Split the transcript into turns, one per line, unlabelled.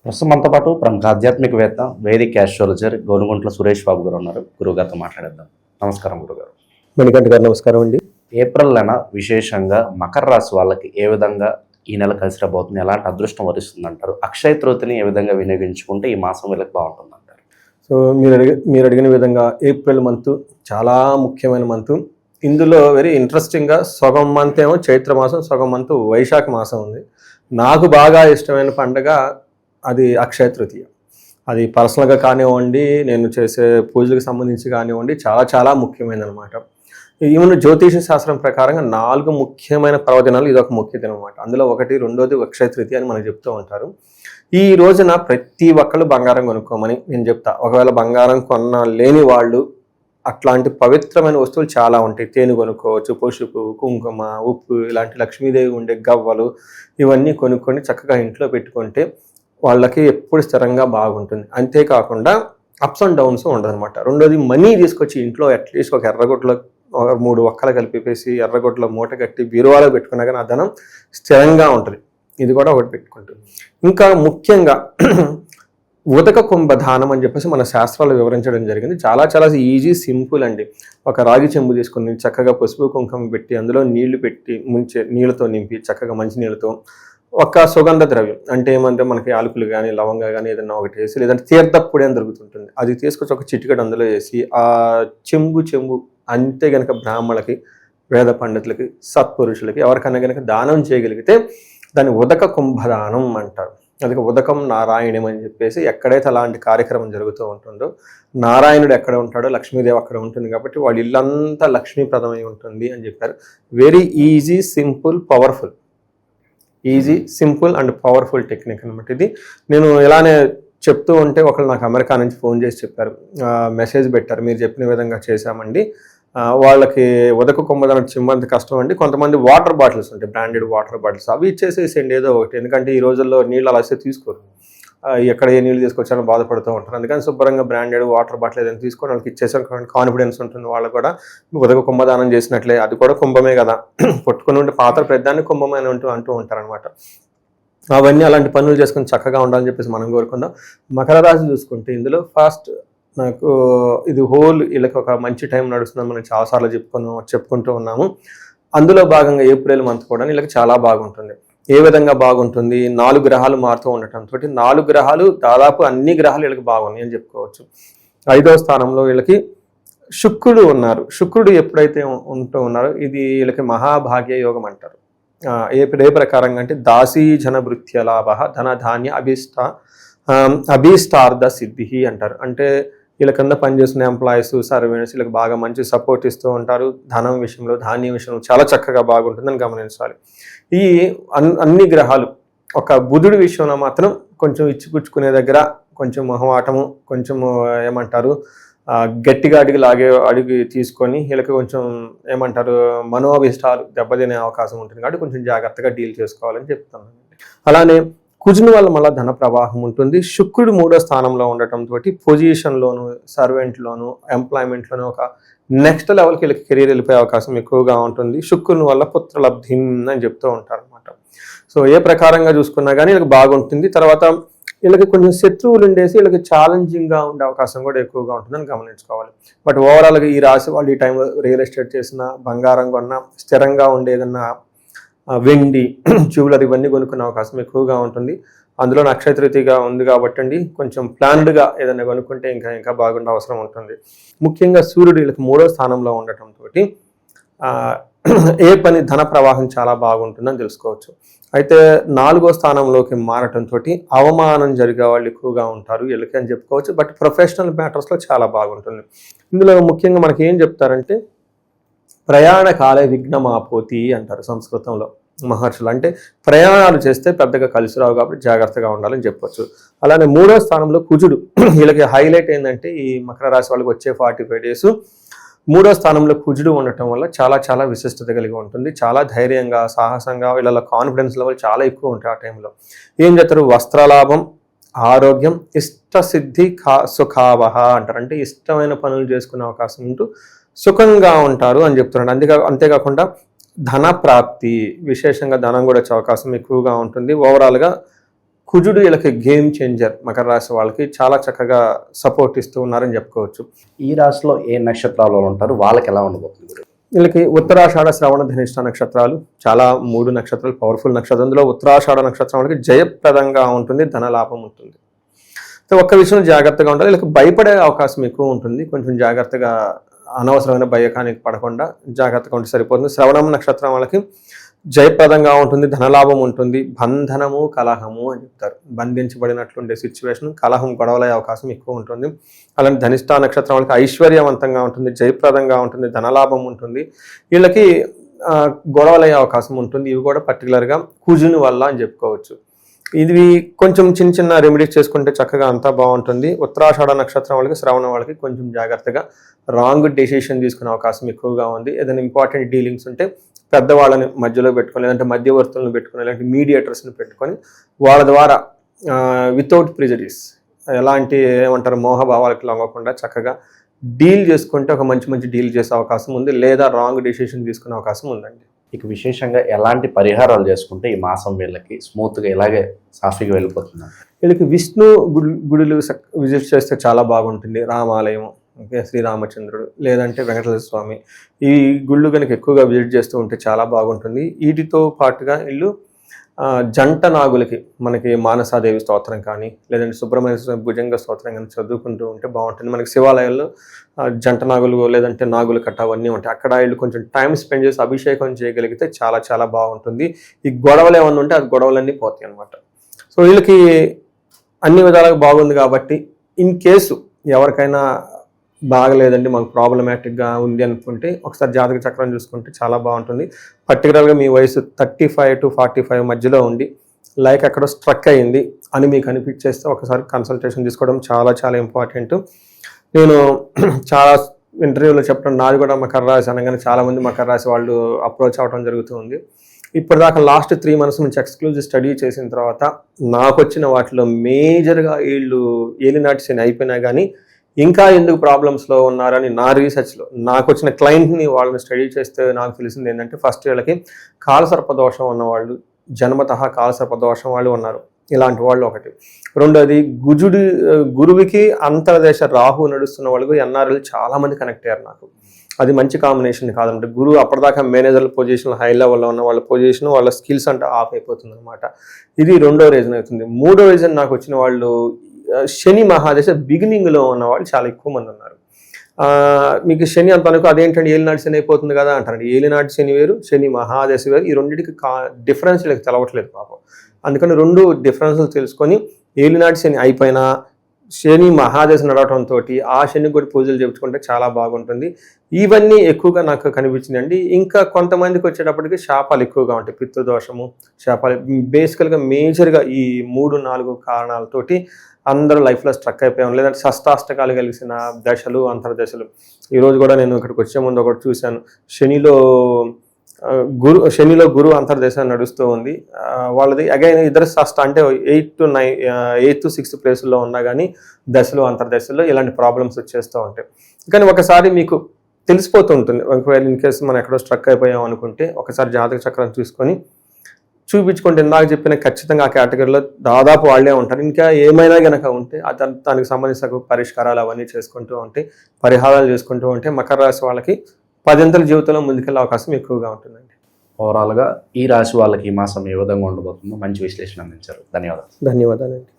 ప్రస్తుతం మనతో పాటు ప్రముఖ ఆధ్యాత్మికవేత్త వేదిక్ ఆస్ట్రాలజర్ గోనుగుంట్ల సురేష్ బాబు గారు ఉన్నారు. గురువుగారితో మాట్లాడేద్దాం. నమస్కారం గురుగారు.
మణికంఠ గారు నమస్కారం అండి.
ఏప్రిల్ నెల విశేషంగా మకర రాశి వాళ్ళకి ఏ విధంగా ఈ నెల కలిసి రాబోతుంది, ఎలాంటి అదృష్టం వరిస్తుంది అంటారు? అక్షయ తృతీయని ఏ విధంగా వినియోగించుకుంటే ఈ మాసం వీళ్ళకి బాగుంటుంది అంటారు?
సో మీరు అడిగిన విధంగా ఏప్రిల్ మంత్ చాలా ముఖ్యమైన మంత్. ఇందులో వెరీ ఇంట్రెస్టింగ్గా సగం మంత్ ఏమో చైత్ర మాసం, సగం మంత్ వైశాఖ మాసం ఉంది. నాకు బాగా ఇష్టమైన పండుగ అది అక్షయ తృతీయ. అది పర్సనల్గా కానివ్వండి, నేను చేసే పూజలకు సంబంధించి కానివ్వండి, చాలా చాలా ముఖ్యమైనది అనమాట. ఈవెన్ జ్యోతిష శాస్త్రం ప్రకారంగా 4 ముఖ్యమైన పర్వదినాలు ఇది ఒక ముఖ్య దినం అనమాట. అందులో రెండోది అక్షయ తృతీయ అని మనకు చెప్తూ ఉంటారు. ఈ రోజున ప్రతి ఒక్కళ్ళు బంగారం కొనుక్కోమని నేను చెప్తా. ఒకవేళ బంగారం లేని వాళ్ళు అట్లాంటి పవిత్రమైన వస్తువులు చాలా ఉంటాయి. తేనె కొనుక్కోవచ్చు, పసుపు, కుంకుమ, ఉప్పు, ఇలాంటి లక్ష్మీదేవి ఉండే గవ్వలు ఇవన్నీ కొనుక్కొని చక్కగా ఇంట్లో పెట్టుకుంటే వాళ్ళకి ఎప్పుడు స్థిరంగా బాగుంటుంది. అంతేకాకుండా అప్స్ అండ్ డౌన్స్ ఉండదన్నమాట. రెండోది మనీ తీసుకొచ్చి ఇంట్లో అట్లీస్ట్ ఒక ఎర్రగొడ్డలో 3 ఒక్కలు కలిపేసి ఎర్రగొడ్డలో మూట కట్టి బీరువాలో పెట్టుకున్నా కానీ ఆ ధనం స్థిరంగా ఉంటుంది. ఇది కూడా ఒకటి పెట్టుకుంటుంది. ఇంకా ముఖ్యంగా ఉదక కుంభదానం అని చెప్పేసి మన శాస్త్రాలు వివరించడం జరిగింది. చాలా చాలా ఈజీ, సింపుల్ అండి. ఒక రాగి చెంబు తీసుకుని చక్కగా పసుపు కుంకుమ పెట్టి అందులో నీళ్లు పెట్టి నీళ్ళతో నింపి చక్కగా మంచి నీళ్ళతో ఒక సుగంధ ద్రవ్యం అంటే ఏమంటే మనకి ఆలుకులు కానీ లవంగా కానీ ఏదైనా ఒకటి వేసి, లేదంటే తీర్థపుడి అని దొరుకుతుంటుంది, అది తీసుకొచ్చి ఒక చిటికెడు అందులో వేసి ఆ చెంబు అంతే కనుక బ్రాహ్మణులకి, వేద పండితులకి, సత్పురుషులకి ఎవరికైనా కనుక దానం చేయగలిగితే దాన్ని ఉదక కుంభదానం అంటారు. అది ఉదకం నారాయణం అని చెప్పేసి ఎక్కడైతే అలాంటి కార్యక్రమం జరుగుతూ ఉంటుందో, నారాయణుడు ఎక్కడ ఉంటాడో లక్ష్మీదేవి అక్కడ ఉంటుంది కాబట్టి వాళ్ళ ఇల్లంతా లక్ష్మీప్రదమై ఉంటుంది అని చెప్పారు. Very easy, simple, powerful. Easy, simple and powerful technique అనమాట ఇది. నేను ఇలానే చెప్తూ ఉంటే ఒకళ్ళు నాకు అమెరికా నుంచి ఫోన్ చేసి చెప్పారు, మెసేజ్ పెట్టారు, మీరు చెప్పిన విధంగా చేశామండి. వాళ్ళకి ఉదక కుంభదానం చిమ్మంత కష్టం అండి. కొంతమంది వాటర్ బాటిల్స్ ఉంటాయి, బ్రాండెడ్ వాటర్ బాటిల్స్, అవి ఇచ్చేసేసేయండి ఏదో ఒకటి. ఎందుకంటే ఈ రోజుల్లో నీళ్ళు అలా వస్తే తీసుకోరు, ఎక్కడ ఏ నీళ్ళు తీసుకొచ్చారో బాధపడుతూ ఉంటారు. అందుకని శుభ్రంగా బ్రాండెడ్ వాటర్ బాటిల్ ఏదైనా తీసుకొని వాళ్ళకి ఇచ్చేసారు, కాన్ఫిడెన్స్ ఉంటుంది వాళ్ళు కూడా. ఉదక కుంభదానం చేసినట్లే, అది కూడా కుంభమే కదా, పట్టుకుని ఉంటే పాత్ర పెద్దాన్ని కుంభమే అని అంటూ ఉంటారనమాట. అవన్నీ అలాంటి పనులు చేసుకొని చక్కగా ఉండాలని చెప్పేసి మనం కోరుకుందాం. మకర రాశి చూసుకుంటే ఇందులో ఫస్ట్ నాకు ఇది వీళ్ళకి ఒక మంచి టైం నడుస్తుందని మనం చాలాసార్లు చెప్పుకుంటూ ఉన్నాము. అందులో భాగంగా ఏప్రిల్ మంత్ కూడా వీళ్ళకి చాలా బాగుంటుంది. ఏ విధంగా బాగుంటుంది? 4 గ్రహాలు మారుతూ ఉండటంతో 4 గ్రహాలు దాదాపు అన్ని గ్రహాలు వీళ్ళకి బాగున్నాయి అని చెప్పుకోవచ్చు. 5వ స్థానంలో వీళ్ళకి శుక్రుడు ఉన్నారు. శుక్రుడు ఎప్పుడైతే ఉంటూ ఉన్నారో ఇది వీళ్ళకి మహాభాగ్య యోగం అంటారు. ఏ ప్రకారంగా అంటే దాసీ జన భృత్య లాభ ధన ధాన్య అభీష్టార్థ సిద్ధి అంటారు. అంటే వీళ్ళ కింద పనిచేస్తున్న ఎంప్లాయీస్, సర్వెంట్స్ వీళ్ళకి బాగా మంచి సపోర్ట్ ఇస్తూ ఉంటారు. ధనం విషయంలో, ధాన్యం విషయంలో చాలా చక్కగా బాగుంటుందని గమనించాలి. ఈ అన్ని గ్రహాలు ఒక బుధుడి విషయంలో మాత్రం కొంచెం ఇచ్చిపుచ్చుకునే దగ్గర కొంచెం మొహమాటము, కొంచెము ఏమంటారు గట్టిగా అడిగి తీసుకొని వీళ్ళకి కొంచెం ఏమంటారు మనోభిష్టాలు దెబ్బతినే అవకాశం ఉంటుంది. కాబట్టి కొంచెం జాగ్రత్తగా డీల్ చేసుకోవాలని చెప్తాను. అలానే కుజుని వల్ల మళ్ళీ ధన ప్రవాహం ఉంటుంది. శుక్రుడు 3వ స్థానంలో ఉండటంతో పొజిషన్లోను, సర్వెంట్లోను, ఎంప్లాయ్మెంట్లోను ఒక నెక్స్ట్ లెవెల్కి వీళ్ళకి కెరీర్ వెళ్ళిపోయే అవకాశం ఎక్కువగా ఉంటుంది. శుక్రుని వల్ల పుత్రలబ్ధి అని చెప్తూ ఉంటారు అనమాట. సో ఏ ప్రకారంగా చూసుకున్నా కానీ వీళ్ళకి బాగుంటుంది. తర్వాత వీళ్ళకి కొంచెం శత్రువులు ఉండేసి వీళ్ళకి ఛాలెంజింగ్గా ఉండే అవకాశం కూడా ఎక్కువగా ఉంటుందని గమనించుకోవాలి. బట్ ఓవరాల్గా ఈ రాశి వాళ్ళు ఈ టైంలో రియల్ ఎస్టేట్ చేసిన, బంగారం కొన్నా, స్థిరంగా ఉండేదన్నా, వెండి, జ్యువెలరీ ఇవన్నీ కొనుక్కునే అవకాశం ఎక్కువగా ఉంటుంది. అందులో అక్షయ తృతీయగా ఉంది కాబట్టి అండి కొంచెం ప్లాన్డ్గా ఏదైనా కొనుక్కుంటే ఇంకా బాగుండే అవసరం ఉంటుంది. ముఖ్యంగా సూర్యుడు వీళ్ళకి 3వ స్థానంలో ఉండటంతో ఏ పని ధన ప్రవాహం చాలా బాగుంటుందని తెలుసుకోవచ్చు. అయితే 4వ స్థానంలోకి మారటంతో అవమానం జరిగే వాళ్ళు ఎక్కువగా ఉంటారు వీళ్ళకి అని చెప్పుకోవచ్చు. బట్ ప్రొఫెషనల్ మ్యాటర్స్లో చాలా బాగుంటుంది. ఇందులో ముఖ్యంగా మనకి ఏం చెప్తారంటే ప్రయాణ కాలే విఘ్నమాపోతి అంటారు సంస్కృతంలో మహర్షులు. అంటే ప్రయాణాలు చేస్తే పెద్దగా కలిసి రావు కాబట్టి జాగ్రత్తగా ఉండాలని చెప్పొచ్చు. అలానే 3వ స్థానంలో కుజుడు. వీళ్ళకి హైలైట్ ఏంటంటే ఈ మకర రాశి వాళ్ళకి వచ్చే 45 డేస్ 3వ స్థానంలో కుజుడు ఉండటం వల్ల చాలా చాలా విశిష్టత కలిగి ఉంటుంది. చాలా ధైర్యంగా, సాహసంగా, వీళ్ళ కాన్ఫిడెన్స్ లెవెల్ చాలా ఎక్కువ ఉంటాయి ఆ టైంలో. ఏం చేస్తారు? వస్త్రలాభం, ఆరోగ్యం, ఇష్టసిద్ధి, సుఖావహ అంటారు. అంటే ఇష్టమైన పనులు చేసుకునే అవకాశం ఉంటూ సుఖంగా ఉంటారు అని చెప్తున్నాడు. అంతేకాకుండా ధన ప్రాప్తి, విశేషంగా ధనం కూడా వచ్చే అవకాశం ఎక్కువగా ఉంటుంది. ఓవరాల్గా కుజుడు వీళ్ళకి గేమ్ చేంజర్. మకర రాశి వాళ్ళకి చాలా చక్కగా సపోర్ట్ ఇస్తూ ఉన్నారని చెప్పుకోవచ్చు.
ఈ రాశిలో ఏ నక్షత్రాలు ఉంటారు, వాళ్ళకి ఎలా ఉండబోతుంది గురువు?
వీళ్ళకి ఉత్తరాషాఢ, శ్రవణ, ధనిష్ట నక్షత్రాలు చాలా 3 నక్షత్రాలు పవర్ఫుల్ నక్షత్రం. అందులో ఉత్తరాషాఢ నక్షత్రం వాళ్ళకి జయప్రదంగా ఉంటుంది, ధనలాభం ఉంటుంది. సో ఒక్క విషయంలో జాగ్రత్తగా ఉండాలి. వీళ్ళకి భయపడే అవకాశం ఎక్కువ ఉంటుంది. కొంచెం జాగ్రత్తగా అనవసరమైన భయకానికి పడకుండా జాగ్రత్తగా ఉంటే సరిపోతుంది. శ్రవణం నక్షత్రం వాళ్ళకి జయప్రదంగా ఉంటుంది, ధనలాభం ఉంటుంది. బంధనము, కలహము అని చెప్తారు. బంధించబడినట్లుండే సిచ్యువేషన్, కలహం, గొడవలయ్యే అవకాశం ఎక్కువ ఉంటుంది. అలాంటి ధనిష్ట నక్షత్రం వాళ్ళకి ఐశ్వర్యవంతంగా ఉంటుంది, జయప్రదంగా ఉంటుంది, ధనలాభం ఉంటుంది. వీళ్ళకి గొడవలయ్యే అవకాశం ఉంటుంది. ఇవి కూడా పర్టికులర్గా కుజుని వల్ల అని చెప్పుకోవచ్చు. ఇది కొంచెం చిన్న చిన్న రెమెడీస్ చేసుకుంటే చక్కగా అంతా బాగుంటుంది. ఉత్తరాషాఢ నక్షత్రం వాళ్ళకి, శ్రవణం వాళ్ళకి కొంచెం జాగ్రత్తగా రాంగ్ డెసిషన్ తీసుకునే అవకాశం ఎక్కువగా ఉంది. ఏదైనా ఇంపార్టెంట్ డీలింగ్స్ ఉంటే పెద్దవాళ్ళని మధ్యలో పెట్టుకొని, లేదంటే మధ్యవర్తులను పెట్టుకొని, లేదంటే మీడియేటర్స్ని పెట్టుకొని వాళ్ళ ద్వారా వితౌట్ ప్రిజడిస్, ఎలాంటి ఏమంటారు మోహభావాలకు లొంగకుండా చక్కగా డీల్ చేసుకుంటే ఒక మంచి డీల్ చేసే అవకాశం ఉంది. లేదా రాంగ్ డెసిషన్ తీసుకునే అవకాశం ఉందండి.
ఇక విశేషంగా ఎలాంటి పరిహారాలు చేసుకుంటే ఈ మాసం వీళ్ళకి స్మూత్గా ఇలాగే సాఫీగా వెళ్ళిపోతుంది?
వీళ్ళకి విష్ణు గుడులు విజిట్ చేస్తే చాలా బాగుంటుంది. రామాలయం, శ్రీరామచంద్రుడు, లేదంటే వెంకటేశ్వర స్వామి, ఈ గుళ్ళు కనుక ఎక్కువగా విజిట్ చేస్తూ ఉంటే చాలా బాగుంటుంది. వీటితో పాటుగా వీళ్ళు జంట నాగులకి మనకి మానసాదేవి స్తోత్రం కానీ, లేదంటే సుబ్రహ్మణ్య స్వామి భుజంగ స్తోత్రం కానీ చదువుకుంటూ ఉంటే బాగుంటుంది. మనకి శివాలయాల్లో జంట నాగులు, లేదంటే నాగుల కట్ట అవన్నీ ఉంటాయి. అక్కడ వీళ్ళు కొంచెం టైం స్పెండ్ చేసి అభిషేకం చేయగలిగితే చాలా చాలా బాగుంటుంది. ఈ గొడవలు ఏమన్నా ఉంటే ఆ గొడవలన్నీ పోతాయి అన్నమాట. సో వీళ్ళకి అన్ని విధాలుగా బాగుంది కాబట్టి ఇన్ కేసు ఎవరికైనా బాగలేదండి, మాకు ప్రాబ్లమాటిక్గా ఉంది అనుకుంటే ఒకసారి జాతక చక్రం చూసుకుంటే చాలా బాగుంటుంది. పర్టికులర్గా మీ వయసు 35 to 45 మధ్యలో ఉండి లైక్ అక్కడ స్ట్రక్ అయ్యింది అని మీకు అనిపించేస్తే ఒకసారి కన్సల్టేషన్ తీసుకోవడం చాలా చాలా ఇంపార్టెంట్. నేను చాలా ఇంటర్వ్యూలో చెప్పడం, నాది కూడా మకర రాశి అనగానే చాలామంది మకర రాశి వాళ్ళు అప్రోచ్ అవ్వడం జరుగుతుంది. ఇప్పటిదాకా లాస్ట్ 3 months నుంచి ఎక్స్క్లూజివ్ స్టడీ చేసిన తర్వాత నాకు వచ్చిన వాటిలో మేజర్గా వీళ్ళు ఏలినాటి శని అయిపోయినా కానీ ఇంకా ఎందుకు ప్రాబ్లమ్స్లో ఉన్నారని నా రీసెర్చ్లో నాకు వచ్చిన క్లయింట్ని వాళ్ళని స్టడీ చేస్తే నాకు తెలిసింది ఏంటంటే, ఫస్ట్ వీళ్ళకి కాలసర్పదోషం ఉన్నవాళ్ళు, జన్మతః కాలసర్పదోషం వాళ్ళు ఉన్నారు, ఇలాంటి వాళ్ళు ఒకటి. రెండోది గురువుకి అంతర్దేశ రాహు నడుస్తున్న వాళ్ళకు ఎన్ఆర్ఎల్ చాలామంది కనెక్ట్ అయ్యారు నాకు. అది మంచి కాంబినేషన్ కాదంటే, గురువు అప్పటిదాకా మేనేజర్ పొజిషన్, హై లెవెల్లో ఉన్న వాళ్ళ పొజిషన్, వాళ్ళ స్కిల్స్ అంటే ఆఫ్ అయిపోతుంది అనమాట. ఇది రెండో రీజన్ అవుతుంది. మూడో రీజన్ నాకు వచ్చిన వాళ్ళు శని మహాదశ బిగినింగ్లో ఉన్న వాళ్ళు చాలా ఎక్కువ మంది ఉన్నారు. మీకు శని అంత అనుకో అదేంటంటే ఏలినాటి శని అయిపోతుంది కదా అంటారండి. ఏలినాటి శని వేరు, శని మహాదశ వేరు. ఈ రెండింటికి డిఫరెన్స్ వీళ్ళకి తెలవట్లేదు పాపం. అందుకని 2 డిఫరెన్స్లు తెలుసుకొని ఏలినాటి శని అయిపోయినా శని మహాదశ నడవటంతో ఆ శని కూడా పూజలు చెప్పుకుంటే చాలా బాగుంటుంది. ఇవన్నీ ఎక్కువగా నాకు కనిపించిందండి. ఇంకా కొంతమందికి వచ్చేటప్పటికి శాపాలు ఎక్కువగా ఉంటాయి, పితృదోషము, శాపాలు. బేసికల్గా మేజర్గా ఈ 3-4 కారణాలతోటి అందరూ లైఫ్లో స్ట్రక్ అయిపోయాం. లేదంటే షష్టాష్టకాలు కలిసిన దశలు, అంతర్దశలు. ఈరోజు కూడా నేను ఇక్కడికి వచ్చే ముందు ఒకటి చూశాను. శనిలో గురు అంతర్దశ నడుస్తూ ఉంది. వాళ్ళది అగైన్ ఇద్దరు షష్ట అంటే 8th to 6th ప్లేసుల్లో ఉన్నా కానీ దశలు, అంతర్దశల్లో ఇలాంటి ప్రాబ్లమ్స్ వచ్చేస్తూ ఉంటాయి. కానీ ఒకసారి మీకు తెలిసిపోతూ ఉంటుంది. ఒకవేళ ఇన్ కేసు మనం ఎక్కడో స్ట్రక్ అయిపోయాం అనుకుంటే ఒకసారి జాతక చక్రం చూసుకొని చూపించుకుంటే ఇందాక చెప్పిన ఖచ్చితంగా ఆ కేటగిరీలో దాదాపు వాళ్ళే ఉంటారు. ఇంకా ఏమైనా కనుక ఉంటే దానికి సంబంధించిన పరిష్కారాలు అవన్నీ చేసుకుంటూ ఉంటే, పరిహారాలు చేసుకుంటూ ఉంటే మకర రాశి వాళ్ళకి 10 జీవితంలో ముందుకెళ్ళే అవకాశం ఎక్కువగా ఉంటుందండి.
ఓవరాల్గా ఈ రాశి వాళ్ళకి ఈ మాసం ఏ విధంగా ఉండబోతుందో మంచి విశ్లేషణ అందించారు. ధన్యవాదాలు.
ధన్యవాదాలండి.